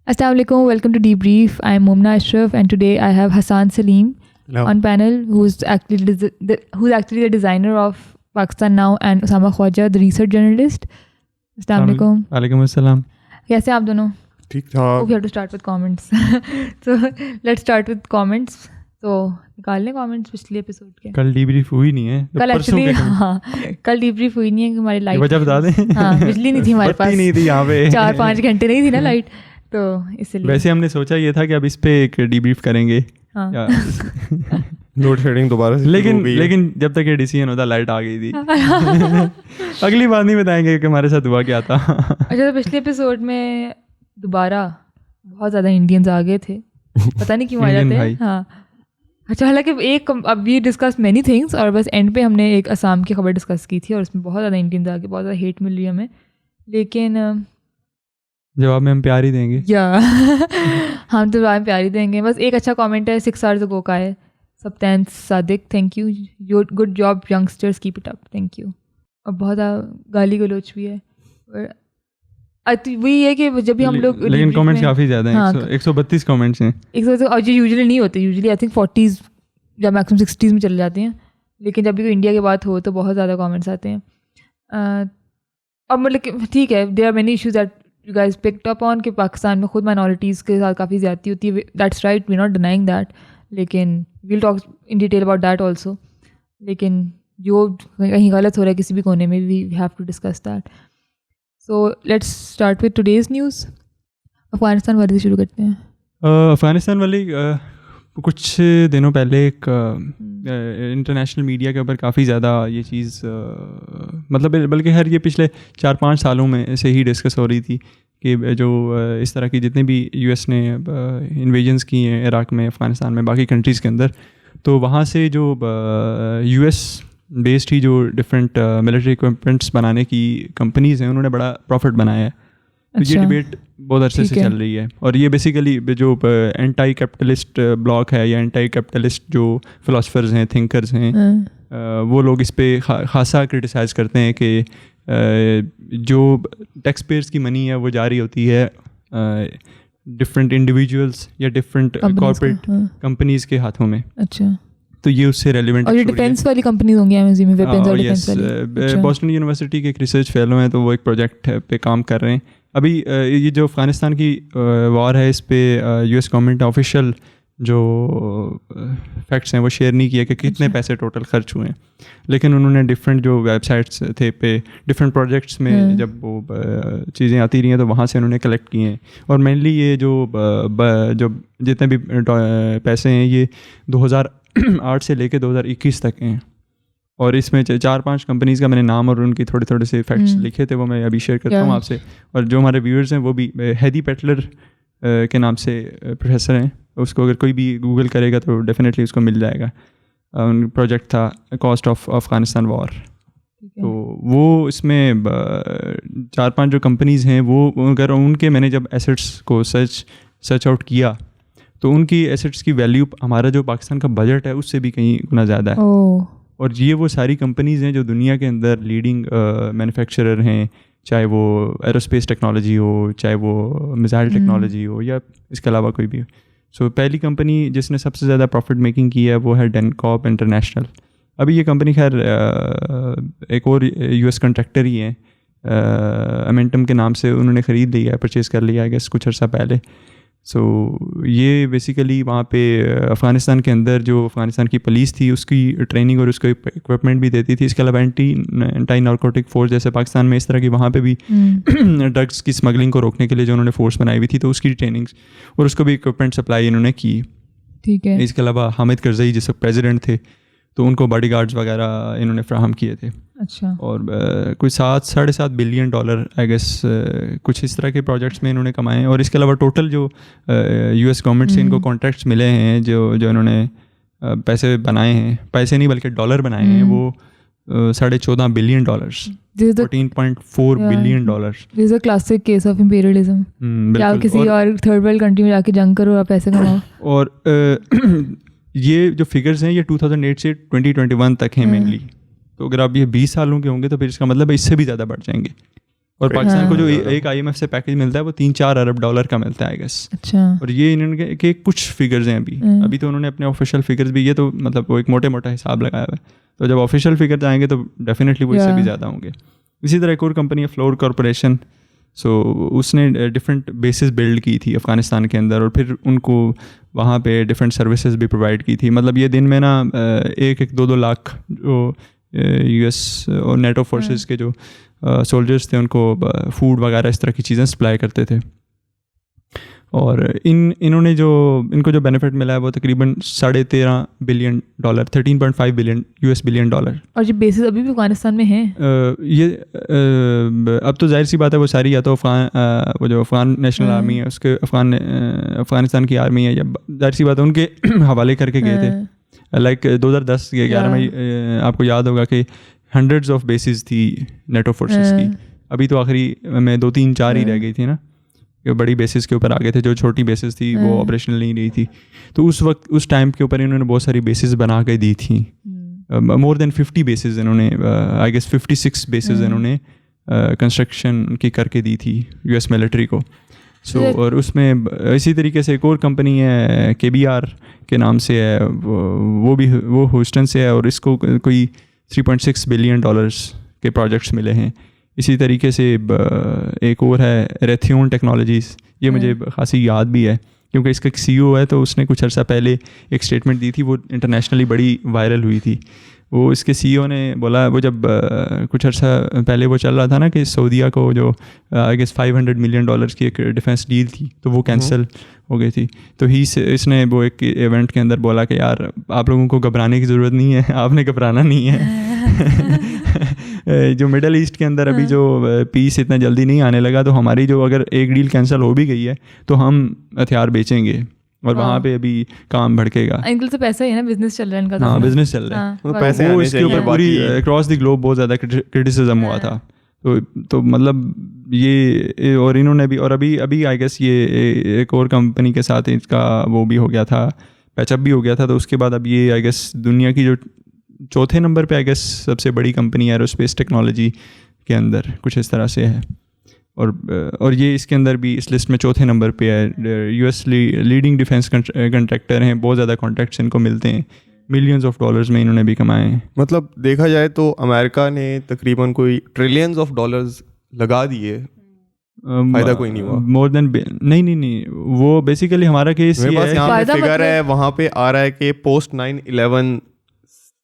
Assalamu alaikum, welcome to Debrief. I am Mumna Ashraf and today I have Hassan Salim Hello. on panel who's actually the designer of Pakistan Now and Usama Khwaja, the research journalist. Assalamu alaikum. वालेकुम अस्सलाम. कैसे हैं आप दोनों? ठीक Oh, ठाक. we have to start with comments. So let's start with comments. तो निकाल लें comments पिछले एपिसोड के. कल डीब्रीफ हुई नहीं है. कल एक्चुअली कल डीब्रीफ हुई नहीं है कि हमारी लाइट वजह बता दें. हाँ, बिजली नहीं थी हमारे पास. नहीं थी यहाँ पे. 4-5 घंटे नहीं थी ना लाइट, तो इसलिए. वैसे हमने सोचा ये था कि अब इस पे एक डीब्रीफ करेंगे. हाँ. लोड शेडिंग दोबारा से लेकिन जब तक ये डिसीजन होता लाइट आ गई थी. अगली बार नहीं बताएंगे कि हमारे साथ हुआ क्या था. अच्छा, तो पिछले एपिसोड में दोबारा बहुत ज़्यादा इंडियंस आ गए थे, पता नहीं क्यों आ जाते हैं. हाँ, अच्छा, हालांकि अब वी डिस्कस मैनी थिंग्स और बस एंड पे हमने एक असम की खबर डिस्कस की थी और उसमें बहुत ज़्यादा इंडियंस आ गए, बहुत ज़्यादा हेट मिल रही है हमें, लेकिन जवाब में हम प्यार ही देंगे. या हम तो जवाब में प्यार ही देंगे. बस एक अच्छा कमेंट है 6 hours ago का है, सप्तान Sadiq, thank you, your good job youngsters, keep it up, thank you. और बहुत गाली गलोच भी है और वही है कि जब भी हम लोग, लेकिन कमेंट्स काफ़ी ज़्यादा हैं. हाँ, 132 कमेंट्स हैं. 100, और जो यूजुअली नहीं होते, यूजुअली आई थिंक 40s या मैक्सिमम 60s में चले जाते हैं, लेकिन जब भी कोई इंडिया की बात हो तो बहुत ज़्यादा कमेंट्स आते हैं. और मतलब ठीक है, there are many issues that you guys picked up on कि पाकिस्तान में खुद माइनॉरिटीज़ के साथ काफ़ी ज़्यादती होती है. That's right, we not denying that, लेकिन we'll talk in detail about that also. लेकिन जो कहीं गलत हो रहा है किसी भी कोने में, we have to discuss that. So let's start with today's news. Afghanistan वाले से शुरू करते हैं. अफ़गानिस्तान वाली कुछ दिनों पहले एक इंटरनेशनल मीडिया के ऊपर काफ़ी ज़्यादा ये चीज़ मतलब बल्कि हर ये पिछले 4-5 सालों में से ही डिस्कस हो रही थी कि जो इस तरह की जितने भी यूएस ने इन्वेजन्स की हैं इराक़ में, अफ़गानिस्तान में, बाकी कंट्रीज़ के अंदर, तो वहाँ से जो यूएस बेस्ड ही जो डिफरेंट मिलिट्री इक्विपमेंट्स बनाने की कंपनीज़ हैं उन्होंने बड़ा प्रॉफिट बनाया है. तो ये डिबेट बहुत अरसे से चल रही है और ये बेसिकली जो एंटी कैपिटलिस्ट ब्लॉक है या एंटी कैपिटलिस्ट जो फिलोसफर्स हैं, थिंकर्स हैं, वो लोग इस पे खासा क्रिटिसाइज़ करते हैं कि जो टैक्स पेयर्स की मनी है वो जारी होती है डिफरेंट इंडिविजुअल्स या डिफरेंट कॉर्पोरेट कंपनीज़ के हाथों में. अच्छा, तो ये उससे रेलिवेंट. और ये डिफेंस वाली कंपनीज होंगी, एमएसजी में वेपन्स और डिफेंस वाली. बॉस्टन यूनिवर्सिटी के एक रिसर्च फेलो हैं, तो वो एक प्रोजेक्ट पे काम कर रहे हैं. अभी ये जो अफ़गानिस्तान की वॉर है, इस पे यूएस गवर्नमेंट ऑफिशियल जो फैक्ट्स हैं वो शेयर नहीं किया कि कितने पैसे टोटल खर्च हुए हैं, लेकिन उन्होंने डिफरेंट जो वेबसाइट्स थे पे डिफरेंट प्रोजेक्ट्स में जब वो चीज़ें आती रही हैं तो वहाँ से उन्होंने कलेक्ट किए हैं. और मेनली ये जो जितने भी पैसे हैं ये 2008 से लेके 2021 तक हैं. और इसमें 4-5 कंपनीज़ का मैंने नाम और उनकी थोड़े से फैक्ट्स लिखे थे, वो मैं अभी शेयर करता हूँ आपसे. और जो हमारे व्यूअर्स हैं वो भी हेदी पेटलर के नाम से प्रोफेसर हैं, उसको अगर कोई भी गूगल करेगा तो डेफिनेटली उसको मिल जाएगा. उन प्रोजेक्ट था कॉस्ट ऑफ अफ़गानिस्तान वॉर. तो वो इसमें 4-5 जो कंपनीज़ हैं वो अगर उनके मैंने जब एसेट्स को सर्च आउट किया तो उनकी एसेट्स की वैल्यू हमारा जो पाकिस्तान का बजट है उससे भी कहीं गुना ज़्यादा है. और ये वो सारी कंपनीज़ हैं जो दुनिया के अंदर लीडिंग मैन्युफैक्चरर हैं, चाहे वो एरोस्पेस टेक्नोलॉजी हो, चाहे वो मिसाइल टेक्नोलॉजी हो या इसके अलावा कोई भी. सो पहली कंपनी जिसने सबसे ज़्यादा प्रॉफिट मेकिंग की है वो है डेनकॉप इंटरनेशनल. अभी ये कंपनी खैर एक और यूएस कॉन्ट्रैक्टर ही है, अमेंटम के नाम से उन्होंने ख़रीद लिया है, परचेज़ कर लिया है गेस कुछ अर्सा पहले. सो ये बेसिकली वहाँ पे अफ़गानिस्तान के अंदर जो अफ़गानिस्तान की पुलिस थी उसकी ट्रेनिंग और उसको इक्विपमेंट भी देती थी. इसके अलावा एंटी नार्कोटिक फोर्स जैसे पाकिस्तान में इस तरह की वहाँ पे भी ड्रग्स की स्मगलिंग को रोकने के लिए जो उन्होंने फोर्स बनाई हुई थी तो उसकी ट्रेनिंग्स और उसको भी इक्विपमेंट सप्लाई इन्होंने की. ठीक है. इसके अलावा हामिद करज़ई जिस प्रेसिडेंट थे तो उनको बॉडीगार्ड्स वगैरह इन्होंने फ्राहम किए थे. अच्छा. और कुछ $7-7.5 बिलियन आई गेस कुछ इस तरह के प्रोजेक्ट्स में इन्होंने कमाए हैं. और इसके अलावा टोटल जो यूएस गवर्नमेंट से इनको कॉन्ट्रैक्ट्स मिले हैं जो इन्होंने पैसे बनाए हैं, पैसे नहीं बल्कि डॉलर बनाए हैं, वो $14.5 billion, $14.4 billion. This is a classic case of imperialism. क्या किसी और थर्ड वर्ल्ड कंट्री में जाके जंग करो और पैसे कमाओ. और ये जो फिगर्स हैं ये 2008 से 2021 तक हैं मेनली. तो अगर आप ये 20 सालों के होंगे तो फिर इसका मतलब है इससे भी ज़्यादा बढ़ जाएंगे. और पाकिस्तान को जो एक IMF से पैकेज मिलता है वो 3-4 अरब डॉलर का मिलता है आई गेस। अच्छा। और ये इन्होंने के कुछ फिगर्स हैं अभी तो उन्होंने अपने ऑफिशियल फिगर्स भी, ये तो मतलब वो एक मोटा हिसाब लगाया हुआ है, तो जब ऑफिशियल फिगर्स आएंगे तो डेफिनेटली वो इससे भी ज़्यादा होंगे। इसी तरह एक और कंपनी है फ्लोर कॉरपोरेशन, सो उसने डिफरेंट बेसिस बिल्ड की थी अफ़गानिस्तान के अंदर और फिर उनको वहाँ पे डिफरेंट सर्विसेज भी प्रोवाइड की थी। मतलब ये दिन में ना 1-2 लाख जो US और नेटो फोर्सेस के जो सोल्जर्स थे उनको फूड वगैरह इस तरह की चीज़ें सप्लाई करते थे। और इनको जो बेनिफिट मिला है वो तकरीबन $13.5 billion, $13.5 billion US billion dollar. और ये बेसिस अभी भी अफगानिस्तान में हैं? ये अब तो जाहिर सी बात है वो सारी या तो वो जो अफ़गान नेशनल आर्मी है उसके अफ़गानिस्तान की आर्मी है, या जाहिर सी बात है उनके हवाले करके गए थे। लाइक 2010-11 में आपको याद होगा कि हंड्रेड्स ऑफ बेसिस थी नेटो फोर्सेस की, अभी तो आखिरी में 2-3-4 ही रह गई थी ना, कि बड़ी बेसिस के ऊपर आ गए थे। जो छोटी बेसिस थी वो ऑपरेशनल नहीं रही थी, तो उस टाइम के ऊपर इन्होंने बहुत सारी बेसिस बना के दी थी। मोर देन 50 बेसिस इन्होंने, आई गेस 56 बेसिस इन्होंने कंस्ट्रक्शन की करके दी थी US मिलिट्री को। और उसमें इसी तरीके से एक और कंपनी है KBR के नाम से है, वो ह्यूस्टन से है और इसको कोई $3.6 बिलियन के प्रोजेक्ट्स मिले हैं। इसी तरीके से एक और है रेथियोन टेक्नोलॉजीज़, ये मुझे खासी याद भी है क्योंकि इसका एक CEO है, तो उसने कुछ अर्सा पहले एक स्टेटमेंट दी थी, वो इंटरनेशनली बड़ी वायरल हुई थी। वो इसके CEO ने बोला, वो जब कुछ अर्सा पहले वो चल रहा था ना कि सऊदीया को जो आई गेस $500 मिलियन की एक डिफेंस डील थी तो वो कैंसिल हो गई थी, तो इसने वो एक इवेंट के अंदर बोला कि यार आप लोगों को घबराने की ज़रूरत नहीं है, आपने घबराना नहीं है। जो मिडल ईस्ट के अंदर अभी जो पीस इतना जल्दी नहीं आने लगा, तो हमारी जो अगर एक डील कैंसिल हो भी गई है तो हम हथियार बेचेंगे और वहाँ पे अभी काम भड़केगा। इनके तो पैसा ही है ना, बिजनेस चल रहा है इनका। हाँ, बिजनेस चल रहा है, पैसे वो इसके ऊपर पूरी अक्रॉस द ग्लोब बहुत ज़्यादा क्रिटिसिज्म हुआ था। तो मतलब ये, और इन्होंने भी, और अभी आई गेस ये एक और कंपनी के साथ इसका वो भी हो गया था, पैचअप भी हो गया था, तो उसके बाद अब ये आई गेस दुनिया की जो चौथे नंबर पे आई गेस सबसे बड़ी कंपनी एरोस्पेस टेक्नोलॉजी के अंदर कुछ इस तरह से है। और ये इसके अंदर भी इस लिस्ट में चौथे नंबर पे है। US लीडिंग डिफेंस कंट्रैक्टर हैं, बहुत ज़्यादा कॉन्ट्रैक्ट्स इनको मिलते हैं, मिलियंस ऑफ डॉलर्स में इन्होंने भी कमाए हैं। मतलब देखा जाए तो अमेरिका ने तकरीबन कोई ट्रिलियंस ऑफ डॉलर्स लगा दिए, फायदा कोई नहीं हुआ। मोर देन नहीं, वो बेसिकली हमारा केस ये है, यहाँ पे फिगर है, वहाँ पे आ रहा है कि पोस्ट 9/11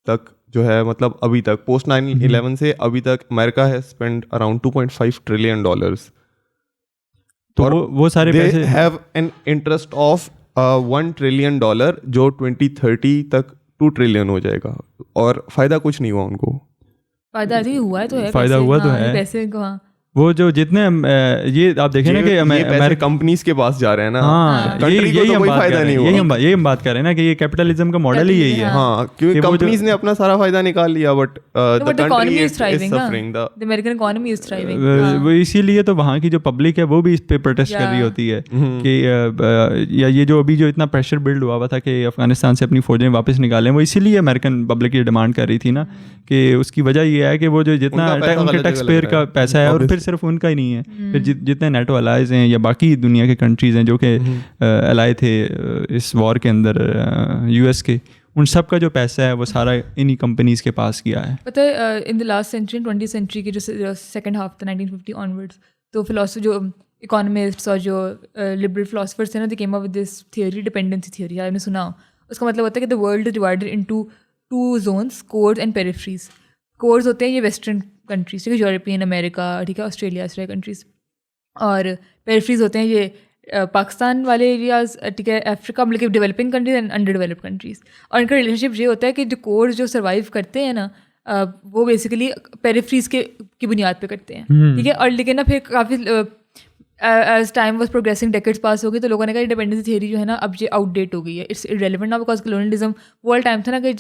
तक जो है, मतलब अभी तक पोस्ट 9/11 से अभी तक अमेरिका है स्पेंड अराउंड $2.5 ट्रिलियन। तो वो सारे पैसे have an interest of $1 trillion जो 2030 तक 2 ट्रिलियन हो जाएगा, और फायदा कुछ नहीं हुआ उनको। फायदा हुआ तो है, फायदा हुआ तो है पैसे को। हाँ, वो जो जितने ये आप देखें ना कि अमेरिका कंपनीज के पास जा रहे हैं ना, हाँ, कंट्री को तो कोई फायदा नहीं हुआ। यही हम बात कर रहे हैं ना कि ये कैपिटलिज्म का मॉडल ही यही है। हाँ, क्योंकि कंपनीज ने अपना सारा फायदा निकाल लिया, but the country is suffering, the American economy is thriving. वो इसीलिए तो वहाँ की जो पब्लिक है वो भी इस पे प्रोटेस्ट कर रही होती है कि या ये जो अभी जो इतना प्रेशर बिल्ड हुआ था कि अफगानिस्तान से अपनी फौजें वापस निकालें, वो इसीलिए अमेरिकन पब्लिक ये डिमांड कर रही थी ना, कि उसकी वजह ये है कि वो जो जितना उनके टैक्स पेयर का पैसा है, और फिर सिर्फ उनका ही नहीं है, फिर जितने नेटो अलाइज हैं या बाकी दुनिया के कंट्रीज़ हैं जो कि अलाइ थे इस वॉर के अंदर US के, उन सब का जो पैसा है वो सारा इन्हीं कंपनीज़ के पास किया है। पता है in the last century, 20th century की जो सेकेंड हाफ था 1950 ऑनवर्ड्स, तो फिलोसफर जो इकोनॉमिस्ट्स और जो लिबरल फिलोसफर्स थे ना, they came up with this theory, dependency theory. आपने सुना हो? उसका मतलब होता है कि the world is divided into 2 zones, cores and peripheries. Cores होते हैं ये वेस्टर्न कंट्रीज, ठीक है, यूरोपियन, अमेरिका, ठीक है, ऑस्ट्रेलिया, इस तरह कंट्रीज, और पेरिफ्रीज होते हैं ये पाकिस्तान वाले एरियाज, ठीक है, अफ्रीका, मतलब developing countries and under developed countries. और इनका रिलेशनशिप ये होता है कि जो कोर्स जो सर्वाइव करते हैं ना, वो बेसिकली पेरिफ्रीज की बुनियाद पे करते हैं, ठीक है। और लेकिन ना फिर काफ़ी as time was progressing, decades pass हो गई, तो लोगों ने कहा डिपेंडेंसी थियरी जो है ना अब ये आउटडेट हो गई है, इट्स इरेलेवेंट ना, बिकॉज कॉलोनियलिज्म वो वाला टाइम था ना कि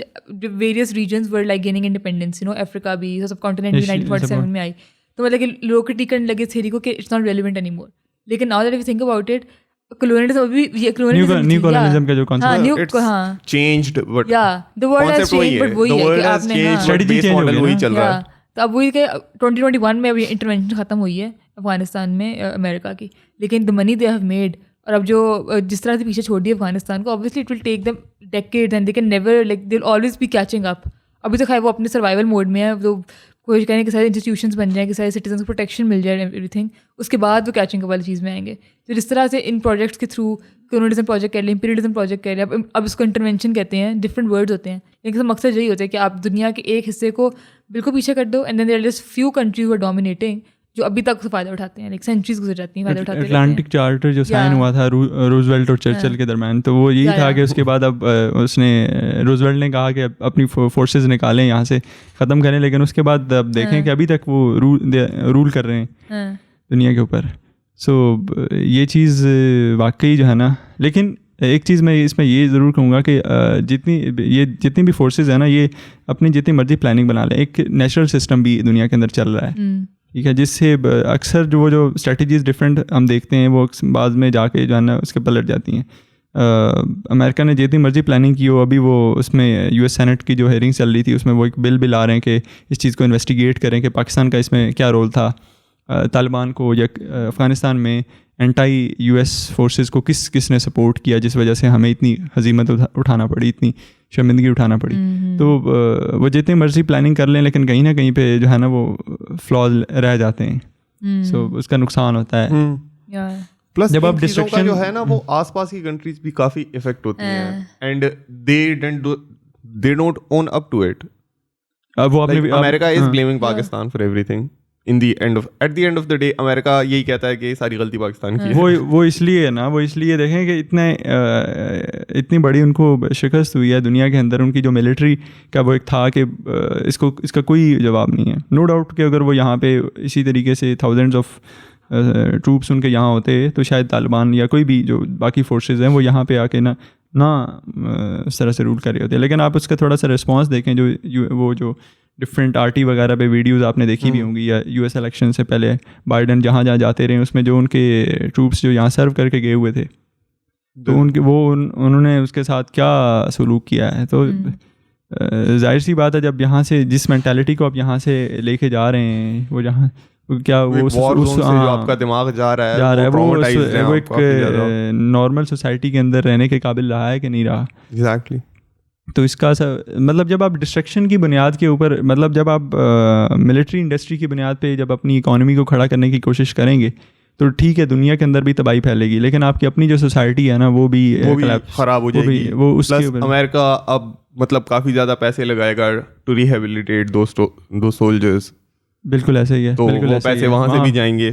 various reasons were like gaining independence, you know, Africa भी, सब कॉन्टिनेंट भी 1947 में आई, तो मतलब कि लोग क्रिटिक करने लगे थियरी को कि it's not relevant any more. लेकिन now that we think about it, colonialism अभी ये न्यू कॉलोनियलिज्म का जो कांसेप्ट चेंज्ड, बट या the world has changed, but वही है कि आपने स्ट्रेटजी चेंज हो गई, वही चल रहा है। तो अब वही के 2021 में अभी इंटरवेंशन खत्म हुई है, अफगानिस्तान में अमेरिका की, लेकिन the money they have made, और अब जो जिस तरह से पीछे छोड़ दिया अफगानिस्तान को, obviously it will take them decades and they can never like they will always be catching up. अभी तक है वो अपने सर्वाइवल मोड में है, तो कोशिश करें कि सारे इंस्टीट्यूशंस बन जाएँ, कि सारे सिटीजन को प्रोटेक्शन मिल जाए एवरीथिंग, उसके बाद वो कैचिंग अप वाली चीज़ में आएंगे। तो जिस तरह से इन प्रोजेक्ट्स के थ्रू कम्युनिटिज्म प्रोजेक्ट कर लिया, इंपीरियलिज्म प्रोजेक्ट कर लिया, अब इसको इंटरवेंशन कहते हैं, डिफरेंट वर्ड्स होते हैं, लेकिन मकसद यही होता है कि आप दुनिया के एक हिस्से को बिल्कुल पीछे कर दो, and then there are just few countries are dominating जो अभी तक उससे फ़ायदा उठाते हैं, लाइक सेंचुरीज गुजर जाती हैं, फ़ायदा उठाते रहते हैं। अटलांटिक चार्टर जो साइन हुआ था रूजवेल्ट और चर्चिल के दरम्यान, तो वो यही था कि उसके बाद अब उसने रूजवेल्ट ने कहा कि अपनी फोर्सेस निकालें यहाँ से, ख़त्म करें, लेकिन उसके बाद अब देखें कि अभी तक वो रूल कर रहे हैं दुनिया के ऊपर। सो ये चीज़ वाकई जो है ना, लेकिन एक चीज़ मैं इसमें ये ज़रूर कहूँगा कि जितनी भी फोर्सेस है ना, ये अपनी जितनी मर्जी प्लानिंग बना लें, एक नेचुरल सिस्टम भी दुनिया के अंदर चल रहा है, ठीक है, जिससे अक्सर जो स्ट्रेटजीज डिफरेंट हम देखते हैं वो बाद में जाके जो है ना उसके पलट जाती हैं। अमेरिका ने जितनी मर्जी प्लानिंग की हो, अभी वो उसमें यूएस सेनेट की जो हेयरिंग चल रही थी उसमें वो एक बिल ला रहे हैं कि इस चीज़ को इन्वेस्टिगेट करें कि पाकिस्तान का इसमें क्या रोल था, तालिबान को या अफ़गानिस्तान में एंटी यूएस फोर्सेस को किसने सपोर्ट किया, जिस वजह से हमें इतनी हजीमत उठाना पड़ी, इतनी शर्मिंदगी उठाना पड़ी। तो वो जितनी मर्जी प्लानिंग कर लें, लेकिन कहीं ना कहीं पे जो है ना वो फ्लॉज रह जाते हैं, सो उसका नुकसान होता है। प्लस जब आप डिस्ट्रक्शन जो है ना वो आसपास की कंट्रीज भी काफ़ी इफेक्ट होती हैं, and they don't own up to it. अब वो America is blaming Pakistan for everything. At the end of the day America यही कहता है कि सारी गलती पाकिस्तान की है। वो इसलिए है ना, वो इसलिए देखें कि इतनी बड़ी उनको शिकस्त हुई है दुनिया के अंदर, उनकी जो मिलिट्री का वो एक था कि इसका कोई जवाब नहीं है। नो डाउट कि अगर वो यहाँ पे इसी तरीके से थाउजेंड्स ऑफ ट्रूप्स उनके यहाँ होते तो शायद तालिबान या कोई भी जो बाकी फोर्सेस हैं वो यहाँ पे आके ना इस तरह से रूल कर रहे होते। लेकिन आप उसका थोड़ा सा रिस्पॉन्स देखें, वो जो डिफरेंट आरटी वगैरह पे वीडियोस आपने देखी भी होंगी, या यूएस इलेक्शन से पहले बाइडन जहाँ जाते रहे उसमें जो उनके ट्रूप्स जो यहाँ सर्व करके गए हुए थे, तो उन्होंने उसके साथ क्या सलूक किया है। तो जाहिर सी बात है, जब यहाँ से जिस मेंटालिटी को आप यहाँ से लेके जा रहे हैं, वो जहाँ क्या वो उस जो आपका दिमाग जा रहा है वो एक नॉर्मल सोसाइटी के अंदर रहने के काबिल रहा है कि नहीं रहा। एग्जैक्टली। तो इसका मतलब जब आप डिस्ट्रक्शन की बुनियाद के ऊपर, मतलब जब आप मिलिट्री इंडस्ट्री की बुनियाद पे जब अपनी इकोनॉमी को खड़ा करने की कोशिश करेंगे तो ठीक है, दुनिया के अंदर भी तबाही फैलेगी, लेकिन आपकी अपनी जो सोसाइटी है ना वो भी खराब हो जाएगी। वो उसके अमेरिका अब मतलब काफ़ी ज़्यादा पैसे लगाएगा टू रिहेबिलिटेट दो सोल्जर्स। बिल्कुल ऐसे ही है, तो वो पैसे वहाँ से भी जाएंगे।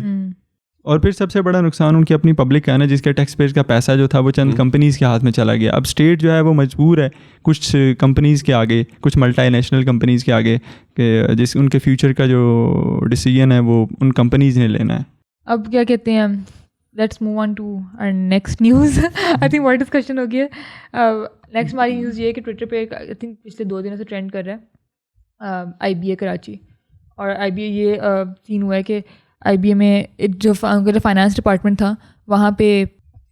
और फिर सबसे बड़ा नुकसान उनकी अपनी पब्लिक का है ना, जिसके टैक्स पेयर्स का पैसा जो था वो चंद कंपनीज़ के हाथ में चला गया। अब स्टेट जो है वो मजबूर है कुछ कंपनीज़ के आगे, कुछ मल्टीनेशनल कंपनीज़ के आगे, कि उनके फ्यूचर का जो डिसीजन है वो उन कंपनीज़ ने लेना है। अब क्या कहते हैं, let's move on to our next news. I think word discussion हो गया। नेक्स्ट हमारी न्यूज़ ये है कि ट्विटर पे आई थिंक पिछले 2 दिनों से ट्रेंड कर रहा है IBA कराची। और IBA ये सीन हुआ है कि IBA में जो फाइनेंस डिपार्टमेंट था वहाँ पे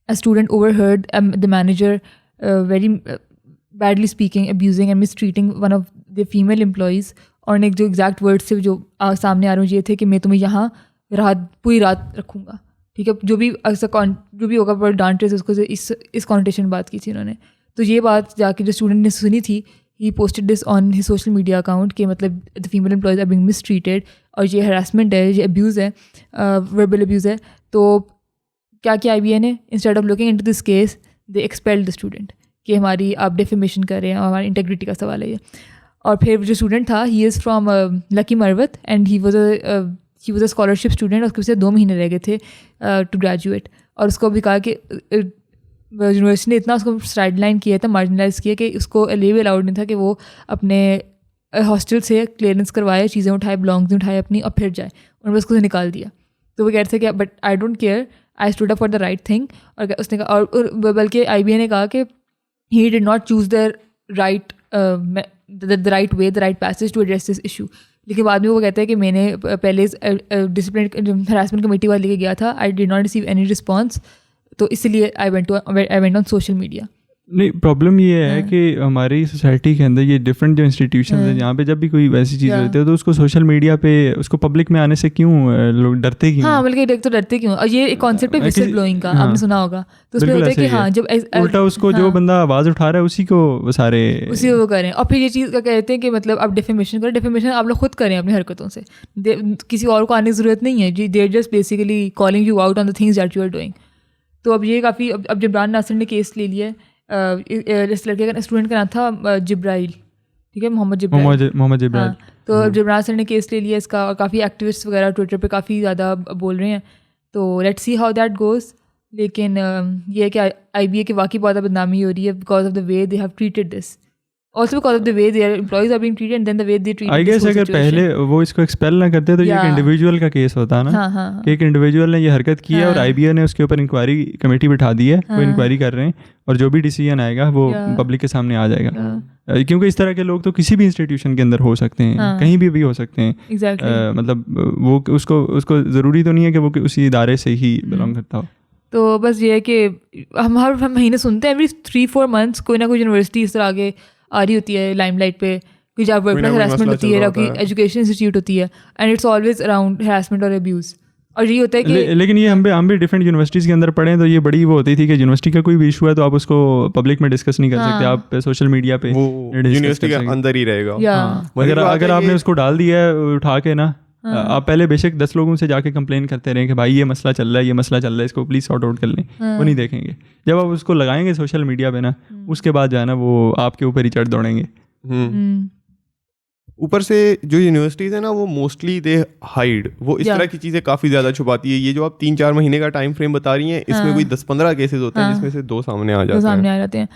a student overheard the manager very badly speaking, abusing and mistreating one of the female employees. और एक जो एग्जैक्ट वर्ड्स थे जो सामने आ रहे हैं ये थे कि मैं तुम्हें यहाँ पूरी रात रखूँगा, ठीक है, जो भी होगा पर डांटे से उसको इस कॉन्टेशन बात की थी उन्होंने। तो ये बात जाके जो स्टूडेंट ने सुनी थी, he posted this on his social media account कि मतलब the female employees are being mistreated, और ये हरासमेंट है, ये अब्यूज़ है, वर्बल अब्यूज़ है। तो क्या किया IBA ने, instead of looking into this case they expelled the student कि हमारी आप डिफेमेशन कर रहे हैं और हमारी इंटेग्रिटी का सवाल है ये। और फिर जो स्टूडेंट था, he is from lucky Marwat and he was a scholarship student, और उसके पीछे 2 महीने रह गए थे टू ग्रेजुएट। और उसको भी कहा कि यूनिवर्सिटी ने इतना उसको साइडलाइन किया था, मार्जिनलाइज किया कि उसको ये भी अलाउड नहीं था कि वो अपने हॉस्टल से क्लियरेंस करवाए, चीज़ें उठाए, बिलोंग्स उठाए अपनी और फिर जाए। उन्होंने उसको निकाल दिया। तो वो कह रहे थे कि but I don't care, I stood up for the right thing. और उसने कहा, और बल्कि IBA ने कहा कि he did not choose the right way, the right passage to address this issue. लेकिन बाद में वो कहता है कि मैंने पहले डिसिप्लिन हरासमेंट कमेटी वाले लेके गया था, I did not receive any response, तो इसलिए I went on social media. नहीं, प्रॉब्लम ये है कि हमारी सोसाइटी के अंदर ये डिफरेंट जो इंस्टीट्यूशन है, जहाँ पे जब भी कोई वैसी चीज़ होती है तो उसको सोशल मीडिया पे, उसको पब्लिक में आने से क्यों लोग डरते क्यों? हाँ, बल्कि एक तो डरते क्यों, और ये एक कॉन्सेप्ट है विसल ब्लोइंग का, आपने सुना होगा, तो उसमें होता है कि हाँ, जब उल्टा उसको जो बंदा आवाज़ उठा रहा है उसी को वो सारे उसी को वो करें, और फिर ये चीज़ का कहते हैं कि मतलब आप डिफेमेशन करें, डिफेमेशन आप लोग खुद करें अपनी हरकतों से, किसी और को आने की ज़रूरत नहीं है जी, they are just basically calling you out on the things that you are doing. तो अब ये काफ़ी, अब जिब्रान नासिर ने केस ले लिया है, इस लड़के का स्टूडेंट का नाम था जिब्राइल, ठीक है, मोहम्मद जिब्राइल। हाँ, तो जिब्रान नासिर ने केस ले लिया इसका, और काफ़ी एक्टिविस्ट वगैरह ट्विटर पे काफ़ी ज़्यादा बोल रहे हैं, तो let's see how that goes. लेकिन ये है कि IBA की वाकई बहुत बदनामी हो रही है because of the way they have treated this, also because of the way their employees are being treated and then the way they treat I guess अगर पहले वो इसको एक्सपेल ना करते तो ये एक इंडिविजुअल का केस होता है ना, कि एक इंडिविजुअल ने ये हरकत की है और IBA ने उसके ऊपर इंक्वायरी कमेटी बिठा दी है, वो इंक्वायरी कर रहे हैं, और जो भी डिसीजन आएगा वो पब्लिक के सामने आ जाएगा, क्योंकि इस तरह के लोग तो किसी भी इंस्टीट्यूशन के अंदर हो सकते हैं, कहीं भी हो सकते हैं, मतलब वो उसको ज़रूरी तो नहीं है कि वो उसी इदारे से ही बिलोंग करता हो। तो बस ये है कि हम हर महीने सुनते हैं, एवरी 3-4 मंथ्स कोई ना कोई यूनिवर्सिटी इस तरह आगे आ रही होती है लाइमलाइट पे, कोई जब वर्क प्लेस हरासमेंट होती है, कोई एजुकेशन इंस्टीट्यूट होती है, and it's always around harassment और अब्यूज़। और ये होता है कि लेकिन ये हम भी डिफरेंट यूनिवर्सिटीज़ के अंदर पढ़े, तो ये बड़ी वो होती थी कि यूनिवर्सिटी का कोई भी इशू है तो आप उसको पब्लिक में डिस्कस नहीं कर सकते, आप सोशल मीडिया पे यूनिवर्सिटी के अंदर ही रहेगा। अगर आपने उसको डाल दिया है उठा के ना, आप पहले बेशक 10 लोगों से जाके कंप्लेन करते रहें कि भाई ये मसला चल रहा है, ये मसला चल रहा है, इसको प्लीज़ सॉर्ट आउट कर लें, वो नहीं देखेंगे। जब आप उसको लगाएंगे सोशल मीडिया पे ना, उसके बाद जो है ना वो आपके ऊपर ही चढ़ दौड़ेंगे। ऊपर से जो यूनिवर्सिटीज़ है ना वो मोस्टली दे हाइड, वो इस तरह की चीज़ें काफ़ी ज़्यादा छुपाती है। ये जो आप 3-4 महीने का टाइम फ्रेम बता रही हैं, इसमें कोई 10-15 केसेस होते हैं जिसमें से 2 सामने आ जाते हैं।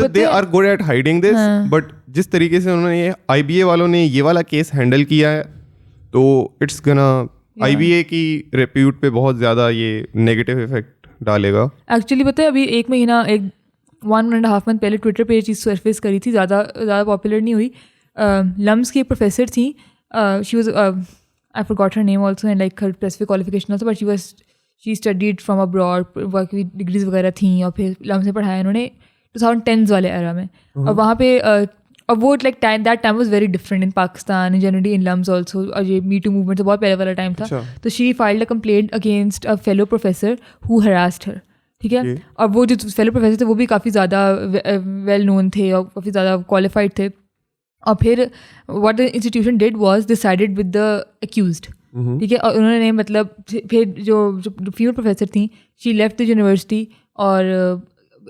They are good at hiding this, but जिस तरीके से उन्होंने IBA वालों ने ये वाला केस हैंडल किया है, तो इट्स गना IBA की रेप्यूट पे बहुत ज़्यादा ये नेगेटिव इफेक्ट डालेगा। एक्चुअली पता है, अभी 1 महीना 1.5 मंथ पहले ट्विटर पे ये चीज़ सरफेस करी थी, ज़्यादा पॉपुलर नहीं हुई। लम्स की एक प्रोफेसर थी, she was I forgot her name also and like her specific qualification also, but she studied from abroad, work की डिग्रीज वगैरह थी, और फिर लम्स से पढ़ाया इन्होंने 2010s वाले एरा में, और वहाँ पे और वो like that time was very different in Pakistan, generally in LUMS also, और ये मी टू मूवमेंट से बहुत पहले वाला टाइम था। तो she filed a complaint against a fellow professor who harassed her, ठीक है, और वो जो फेलो प्रोफेसर थे वो भी काफ़ी ज़्यादा वेल नोन थे और काफ़ी ज़्यादा क्वालिफाइड थे। और फिर what the institution did was decided with the accused, ठीक है, और उन्होंने मतलब फिर जो फीमेल प्रोफेसर थी, शी लेफ्ट द यूनिवर्सिटी, और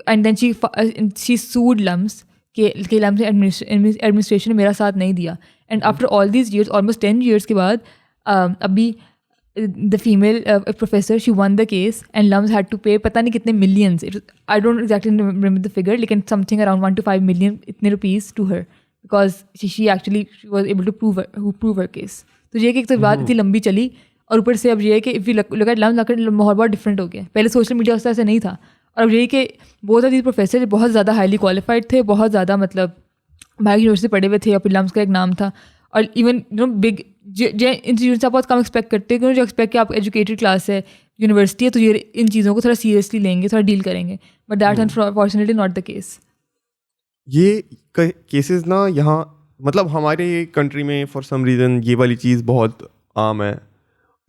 and then she sued LUMS के लम्स एडमिनिस्ट्रेशन ने मेरा साथ नहीं दिया, and after all these years, almost 10 years के बाद, अभी the female professor, she won the case and LUMS had to pay पता नहीं कितने millions, I don't exactly remember the figure, लेकिन something around 1 to 5 million इतने rupees to her because she actually was able to prove her case। तो ये कि एक तो बात इतनी लंबी चली, और ऊपर से अब ये है कि if you look at LUMS माहौल बहुत डिफरेंट हो गया। पहले सोशल मीडिया उस तरह से नहीं था, और अब ये कि बहुत सारे प्रोफेसर बहुत ज़्यादा हाईली क्वालिफाइड थे, बहुत ज़्यादा मतलब बाहर यूनिवर्सिटी पढ़े हुए थे, और फिर LUMS का एक नाम था, और इवन बिग इंस्टीट्यूट से आप बहुत कम एक्सपेक्ट करते हैं, क्योंकि जो एक्सपेक्ट कि आप एजुकेटेड क्लास है, यूनिवर्सिटी है, तो ये इन चीज़ों को थोड़ा सीरियसली लेंगे, थोड़ा डील करेंगे, but that's unfortunately not the case. ये केसेस ना यहाँ मतलब हमारे कंट्री में फॉर सम रीज़न ये वाली चीज़ बहुत आम है।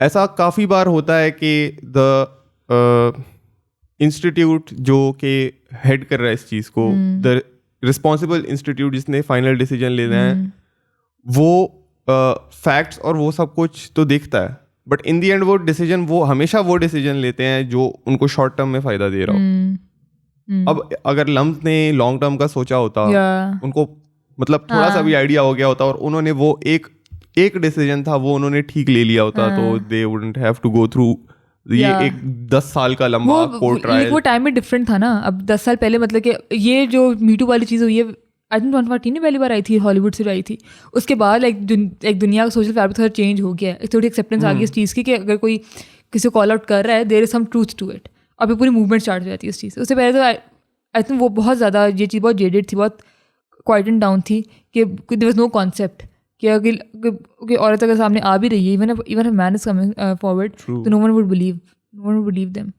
ऐसा काफ़ी बार होता है कि द इंस्टीट्यूट जो कि हेड कर रहा है इस चीज़ को, द रिस्पॉन्सिबल इंस्टीट्यूट जिसने फाइनल डिसीजन लेना है, वो फैक्ट्स और वो सब कुछ तो देखता है, बट इन दी एंड वो डिसीजन, वो हमेशा वो डिसीजन लेते हैं जो उनको शॉर्ट टर्म में फ़ायदा दे रहा हो। अब अगर लम्स ने लॉन्ग टर्म का सोचा होता, उनको मतलब थोड़ा सा भी आइडिया हो गया होता, और उन्होंने वो एक डिसीजन था वो उन्होंने ठीक ले लिया होता, तो they wouldn't have to go through ये एक 10 साल का लंबा कोर्ट ट्रायल। वो टाइम में डिफरेंट था ना। अब 10 साल पहले मतलब कि ये जो मीटू वाली चीज़ हुई है, आई थिंक 2014 में पहली बार आई थी, हॉलीवुड से आई थी। उसके बाद लाइक दुनिया का सोशल फैब्रिक थोड़ा चेंज हो गया है, थोड़ी एक्सेप्टेंस आ गई इस चीज़ की कि अगर कोई किसी को कॉल आउट कर रहा है, there is some truth to it, और फिर पूरी मूवमेंट स्टार्ट हो जाती है उस चीज़। उससे पहले तो आई थिंक वो बहुत ज़्यादा ये चीज़ बहुत जेडेड थी, बहुत क्वाइटन डाउन थी, कि देयर वाज नो कॉन्सेप्ट कि अगर औरत अगर सामने आ भी रही है, even a man is coming forward, तो no one would believe them.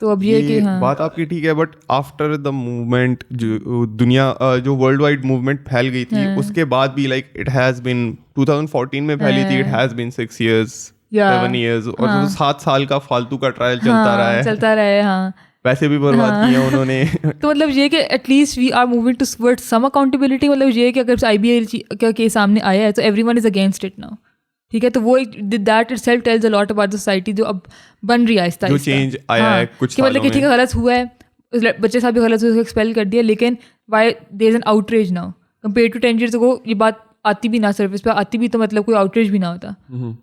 तो अब ये कि हाँ बात आपकी ठीक है, बट आफ्टर द मूवमेंट जो दुनिया जो वर्ल्ड वाइड मूवमेंट फैल गई थी, उसके बाद भी लाइक इट हैज बीन 2014 में फैली थी, it has been 6 years 7 years, और जो 7 साल का फालतू का ट्रायल चलता रहा है, हाँ पैसे भी बर्बाद किए उन्होंने। तो मतलब ये कि at least we are moving toward some accountability. मतलब ये कि अगर IBA का केस सामने आया है तो everyone is against it now, ठीक है। तो वो that itself tales a lot about the society जो अब बन रही है आहिस्ता जो चेंज आया है कुछ कि मतलब कि ठीक है गलत हुआ है, बच्चे साहब भी गलत हुए, एक्सपेल कर दिया, लेकिन why there is an outrage now compare to 10 years ago। ये बात आती भी ना, सर्विस पे आती भी तो मतलब कोई आउटरेज भी ना होता।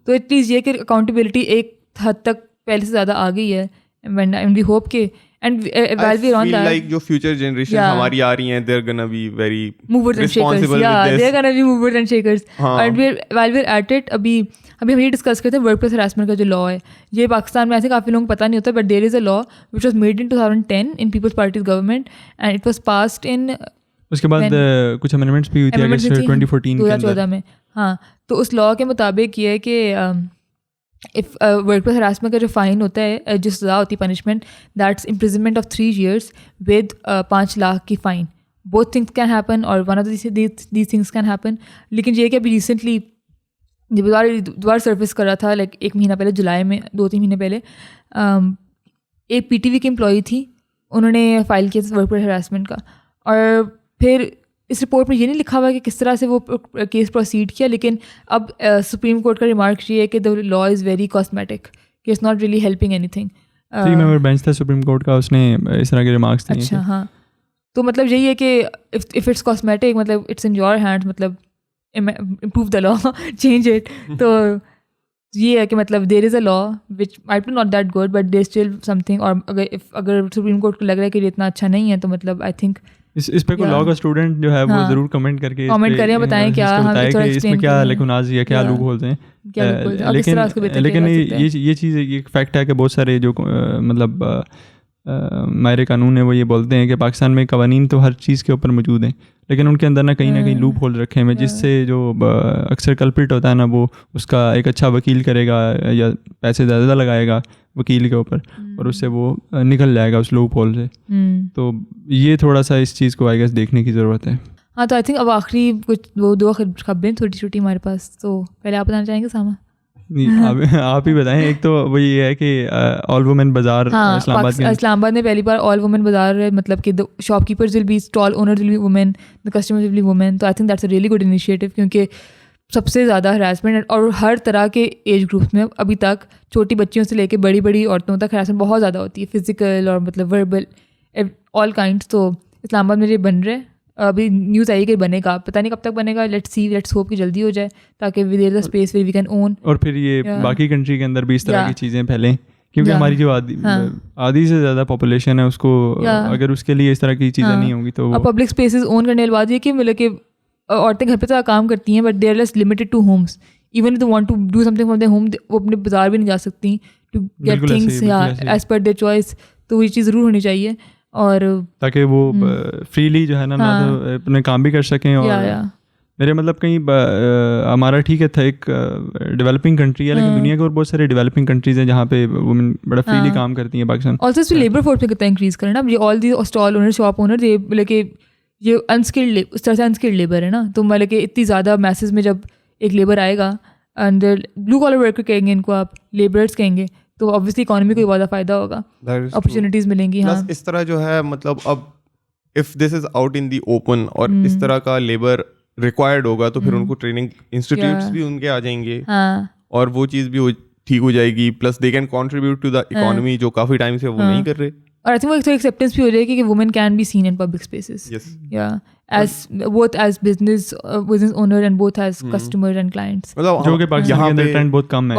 तो एटलीस्ट ये कि अकाउंटेबिलिटी एक हद तक पहले से ज़्यादा आ गई है, एंड वी होप के and while we're on that, like जो future generation हमारी आ रही हैं, they're gonna be very movers and shakers, responsible with this. they're gonna be movers and shakers. And while we're at it, अभी हम ये discuss करते हैं वर्क प्लेस हरासमेंट का जो लॉ है, ये पाकिस्तान में ऐसे काफ़ी लोगों को पता नहीं होता, but there is a law which was made in 2010 in People's Party's government, and it was passed in, उसके बाद कुछ अमेंडमेंट्स भी हुई थी 2014 में। हाँ, तो उस लॉ के मुताबिक ये है कि इफ वर्क प्लेस हरासमेंट का जो फ़ाइन होता है, जो सज़ा होती है, punishment, that's imprisonment of 3 years with 5 lakh की fine. Both things can happen और one of these things can happen. लेकिन ये कि अभी रिसेंटली जब दोबारा सर्विस कर रहा था, लाइक 1 महीना पहले, जुलाई में 2-3 महीने पहले, एक PTV की एम्प्लॉई थी, उन्होंने फाइल किया वर्क प्लेस हरासमेंट का, और फिर इस रिपोर्ट में ये नहीं लिखा हुआ कि किस तरह से वो केस प्रोसीड किया, लेकिन अब सुप्रीम कोर्ट का रिमार्क ये है कि the law is very cosmetic, कि it's not really helping anything. 3 member bench था सुप्रीम कोर्ट का, उसने इस तरह के रिमार्क्स दिए। अच्छा, हाँ, तो मतलब यही है कि इफ़ इट्स कॉस्मेटिक, मतलब इट्स इन योर हैंड्स, मतलब improve the law, change it. तो ये है कि मतलब there is a law which might be not that good, but there still something. और अगर सुप्रीम कोर्ट को लग रहा है कि ये इतना अच्छा नहीं है, तो मतलब आई थिंक इस पे कोई लॉ का स्टूडेंट जो है वो जरूर कमेंट करें, बताएं क्या इसमें क्या लेकुनाज या क्या लूप होल्स हैं। लेकिन ये चीज़ एक फैक्ट है कि बहुत सारे जो मतलब माहिर कानून है वो ये बोलते हैं कि पाकिस्तान में कवानीन तो हर चीज़ के ऊपर मौजूद हैं, लेकिन उनके अंदर ना कहीं लूप होल रखे हैं, जिससे जो अक्सर कल्प्रिट होता है ना, वो उसका एक अच्छा वकील करेगा या पैसे ज़्यादा लगाएगा वकील के ऊपर, और उससे वो निकल जाएगा उस लूप होल से। तो ये थोड़ा सा इस चीज़ को आई गेस देखने की ज़रूरत है। हाँ, तो आई थिंक अब आखिरी कुछ 2 खबरें छोटी छोटी हमारे पास, तो पहले आप बताना चाहेंगे सामा? आप ही बताएं। एक तो वो ये है कि ऑल वुमेन बाजार, इस्लामाबाद में पहली बार ऑल वुमेन बाजार है, मतलब कि the shopkeepers will be, stall owners will be women, the customers will be women. तो I think that's a really good initiative, क्योंकि सबसे ज़्यादा हरासमेंट और हर तरह के एज ग्रुप्स में अभी तक, छोटी बच्चियों से लेकर बड़ी बड़ी औरतों तक हरासमेंट बहुत ज़्यादा होती है, फिजिकल और मतलब वर्बल, ऑल काइंड्स। तो इस्लामाबाद में ये बन रहे हैं, अभी न्यूज़ आई कि बनेगा, पता नहीं कब तक बनेगा, लेट्स होप कि जल्दी हो जाए, ताकि we there the space where we can own, और फिर ये बाकी कंट्री के अंदर भी इस तरह की चीज़ें फैलें, क्योंकि हमारी जो आधी से ज़्यादा पॉपुलेशन है उसको अगर उसके लिए इस तरह की चीज़ें नहीं होंगी तो पब्लिक स्पेसेस ओन करने के बाद ये कि मतलब कि औरतें घर पे तो काम करती हैं, but they are less limited to homes, even if they want to do something from their home, वो अपने बाजार भी नहीं जा सकती to get things as per their choice. तो ये चीज़ ज़रूर होनी चाहिए, और ताकि वो फ्रीली जो है ना तो अपने काम भी कर सकें। और मेरे मतलब कहीं हमारा ठीक है था एक डेवलपिंग कंट्री है, लेकिन दुनिया के और बहुत सारे डेवलपिंग कंट्रीज हैं जहाँ पे वुमेन बड़ा फ्रीली काम करती हैं। पाकिस्तान ऑल्सो इसमें लेबर फोर्स में कितना इंक्रीज़ करना, ये all the stall owner, shop owner, ये मतलब कि ये अनस्किल्ड, उस तरह से अनस्किल्ड लेबर है ना, तो मतलब कि इतनी ज़्यादा मैसेज में जब एक लेबर आएगा, एंड ब्लू कॉलर वर्कर कहेंगे इनको, आप लेबरर्स कहेंगे, तो ऑब्वियसली इकोनॉमी को भी बहुत फ़ायदा होगा, अपॉर्चुनिटीज़ मिलेंगी। हाँ, इस तरह जो है मतलब अब if this is out in the open और इस तरह का लेबर रिक्वायर्ड होगा, तो फिर उनको ट्रेनिंग इंस्टीट्यूट्स भी उनके आ जाएंगे, और वो चीज़ भी ठीक हो जाएगी, plus they can contribute to the economy, जो काफ़ी टाइम से वो नहीं कर रहे। और आई थिंक वो एक एक्सेप्टेंस भी हो जाएगी कि women can be seen in public spaces, as both as business owner and both as customers and clients, जो कि पाकिस्तान के अंदर ट्रेंड बहुत कम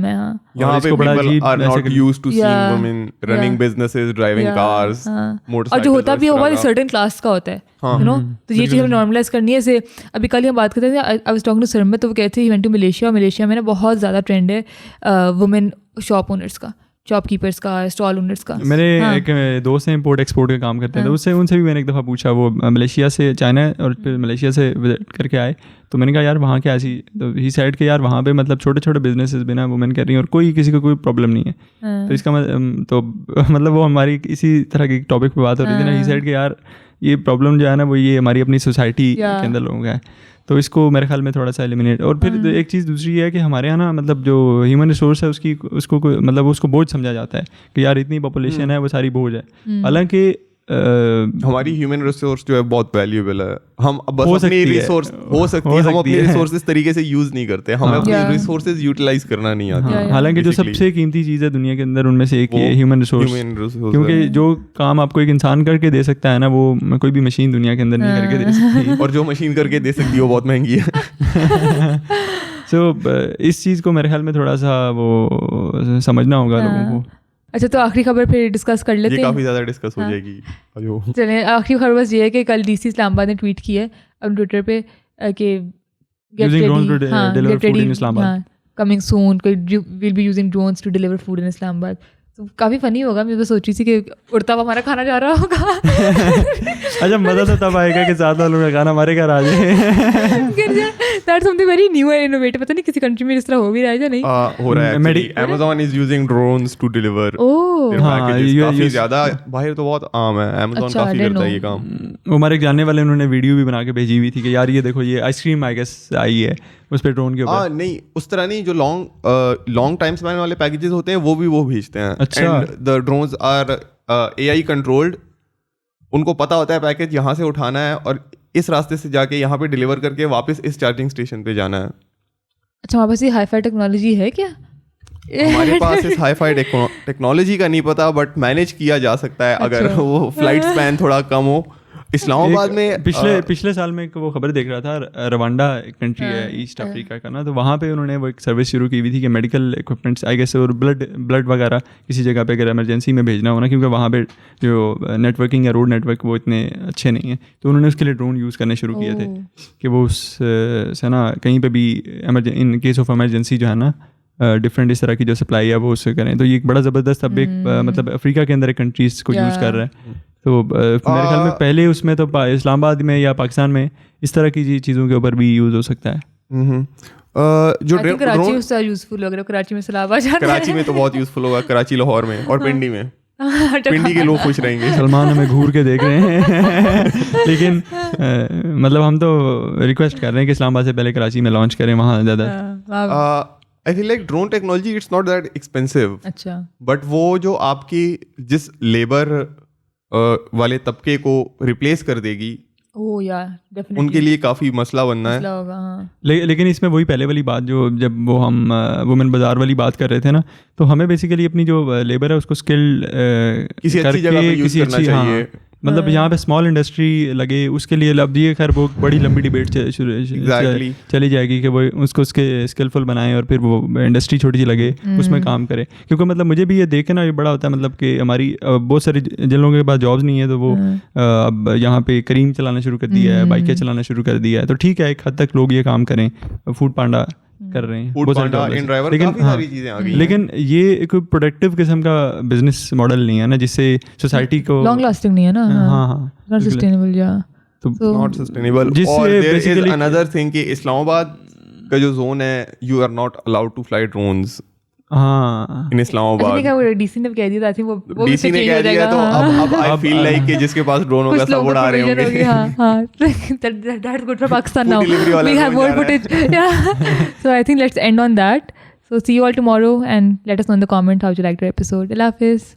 है। हाँ, यहाँ पे people are not used to seeing women running businesses, driving cars, motorcycles, और जो होता भी होगा एक certain class का होता है, you know, तो ये चीज़ हमें नॉर्मलाइज करनी है। जैसे अभी कल हम बात करते थे, आई वाज टॉकिंग टू सरमत, तो वो कहते हैं ही वेंट टू मलेशिया, और मलेशिया में ना बहुत ज़्यादा ट्रेंड है वुमेन शॉप ओनर्स का, शॉपकीपर्स का, स्टॉल ओनर्स का। मेरे हाँ। एक दोस्त हैं इम्पोर्ट एक्सपोर्ट का काम करते हैं, तो उससे उनसे भी मैंने एक दफ़ा पूछा, वो मलेशिया से, चाइना और फिर मलेशिया से विजिट करके आए, तो मैंने कहा यार वहाँ क्या ऐसी, तो ही साइड के यार वहाँ पे मतलब छोटे छोटे बिजनेसेस बिना वुमेन कर रही हैं और कोई किसी को कोई प्रॉब्लम नहीं है। तो इसका तो मतलब वो हमारी इसी तरह के टॉपिक पे बात हो रही थी ना, ही साइड के यार ये प्रॉब्लम जो है ना वो ये हमारी अपनी सोसाइटी के अंदर लोगों का है, तो इसको मेरे ख्याल में थोड़ा सा एलिमिनेट। और फिर एक चीज़ दूसरी है कि हमारे यहाँ ना मतलब जो ह्यूमन रिसोर्स है उसको मतलब उसको बोझ समझा जाता है कि यार इतनी पॉपुलेशन है वो सारी बोझ है, हालांकि हमारी ह्यूमन रिसोर्स जो है बहुत वैल्यूएबल है। हम बस हो अपनी सकती है, रिसोर्स हो सकती है, हम अपने रिसोर्सेज तरीके से यूज नहीं करते, हमें अपने रिसोर्सेज यूटिलाइज करना नहीं आता। हालांकि जो सबसे कीमती चीज़ है दुनिया के अंदर उनमें से एक ये ह्यूमन रिसोर्स, क्योंकि जो काम आपको एक इंसान करके दे सकता है ना वो कोई भी मशीन दुनिया के अंदर नहीं करके दे सकती, और जो मशीन करके दे सकती है वो बहुत महंगी है। इस चीज़ को मेरे ख्याल में थोड़ा सा वो समझना होगा लोगों को। अच्छा, तो आखिरी खबर फिर डिस्कस कर लेते हैं। ये काफ़ी ज़्यादा डिस्कस हो जाएगी। चलिए, आखिरी खबर बस ये है कि कल डीसी इस्लामाबाद ने ट्वीट की है अपने ट्विटर पे कि Using drones to deliver food in Islamabad. Coming soon, will be using drones to deliver food in Islamabad. तो काफ़ी फ़नी होगा। मैं बस सोची थी कि उड़ता हुआ हमारा खाना जा रहा होगा। अच्छा, मज़ा तो तब आएगा कि ज़्यादा लोगों का खाना हमारे घर आ जाए। That's something very new and innovative. पता नहीं किसी कंट्री में इस तरह हो भी रहा है या नहीं। हो रहा है। Amazon is using drones to deliver their packages। काफ़ी ज़्यादा बाहर तो बहुत आम है, Amazon काफ़ी करता है ये काम। हमारे एक जानने वाले उन्होंने वीडियो भी बना के भेजी हुई थी कि यार ये देखो ये आइसक्रीम आई गेस आई है उस पे ड्रोन के ऊपर। नहीं, उस तरह नहीं, जो लॉन्ग टाइम स्पैन वाले पैकेजेस होते हैं वो भी वो भेजते हैं। अच्छा। And the drones are AI controlled. उनको पता होता है पैकेज यहाँ से उठाना है और इस रास्ते से जाके यहाँ पे डिलीवर करके वापस इस चार्जिंग स्टेशन पे जाना है। अच्छा, हमारे पास ये हाई-फाई टेक्नोलॉजी है क्या? हमारे पास इस हाई-फाई टेक्नोलॉजी का नहीं पता, बट मैनेज किया जा सकता है अगर वो फ्लाइट स्पैन थोड़ा कम हो। इस्लामाबाद में पिछले साल में वो खबर देख रहा था, रवांडा एक कंट्री है ईस्ट अफ्रीका का ना, तो वहाँ पे उन्होंने वो एक सर्विस शुरू की हुई थी कि मेडिकल इक्विपमेंट्स आई गेस और ब्लड वगैरह किसी जगह पे अगर इमरजेंसी में भेजना हो ना, क्योंकि वहाँ पे जो नेटवर्किंग या रोड नेटवर्क वो इतने अच्छे नहीं हैं, तो उन्होंने उसके लिए ड्रोन यूज़ करने शुरू किए थे कि वो उससे ना कहीं पर भी इन केस ऑफ इमरजेंसी जो है ना डिफरेंट इस तरह की जो सप्लाई है वो उससे करें। तो ये एक बड़ा ज़बरदस्त अब एक मतलब अफ्रीका के अंदर एक कंट्रीज़ को यूज़ कर रहा है। तो मेरे ख्याल में पहले उसमें तो इस्लामाबाद में या पाकिस्तान में इस तरह की चीज़ों के ऊपर भी यूज़ हो सकता है। जो कराची में उससे यूज़फुल होगा, कराची में इस्लामाबाद जाना है। कराची में तो बहुत यूज़फुल होगा, कराची, लाहौर में और पिंडी में। पिंडी के लोग खुश रहेंगे। सलमान हमें घूर के देख रहे हैं लेकिन मतलब हम तो रिक्वेस्ट कर रहे हैं कि इस्लामाबाद से पहले कराची में लॉन्च करें, वहाँ ज़्यादा। I feel like drone technology it's not that expensive। अच्छा। बट वो जो आपकी जिस लेबर वाले तबके को रिप्लेस कर देगी, ओह यार डेफिनेटली उनके लिए काफ़ी मसला बनना है। होगा, हाँ। लेकिन इसमें वही पहले वाली बात जो जब वो हम वुमेन बाजार वाली बात कर रहे थे ना, तो हमें बेसिकली अपनी जो लेबर है उसको स्किल्ड किसी अच्छी जगह पे यूज़ करना चाहिए। मतलब यहाँ पे स्मॉल इंडस्ट्री लगे उसके लिए। अब ये खैर वो बड़ी लंबी डिबेट चली जाएगी कि वो उसको उसके स्किलफुल बनाएं और फिर वो इंडस्ट्री छोटी सी लगे उसमें काम करे, क्योंकि मतलब मुझे भी ये देखे ना ये बड़ा होता है मतलब कि हमारी बहुत सारी जिन लोगों के पास जॉब्स नहीं है तो वो अब यहाँ पे करीम चलाना शुरू कर दिया है, बाइकें चलाना शुरू कर दिया है, तो ठीक है एक हद तक लोग ये काम करें, फूड पांडा कर रहे हैं, लेकिन ये एक प्रोडक्टिव किस्म का बिजनेस मॉडल नहीं है ना जिससे सोसाइटी को लॉन्ग लास्टिंग नहीं है ना। हाँ, नॉट सस्टेनेबल। या तो नॉट सस्टेनेबल। और देयर इज अनदर थिंग कि इस्लामाबाद का जो जोन है, you are not allowed to fly drones in Islamabad. DC ने कह दिया था, वो डीसी ने कह दिया, तो अब आई फील लाइक कि जिसके पास ड्रोन होगा सब उड़ा रहे होंगे। हां, that's good for Pakistan now, we have more footage. So I think let's end on that. So see you all tomorrow and let us know in the comment how you liked our episode. Allah Hafiz.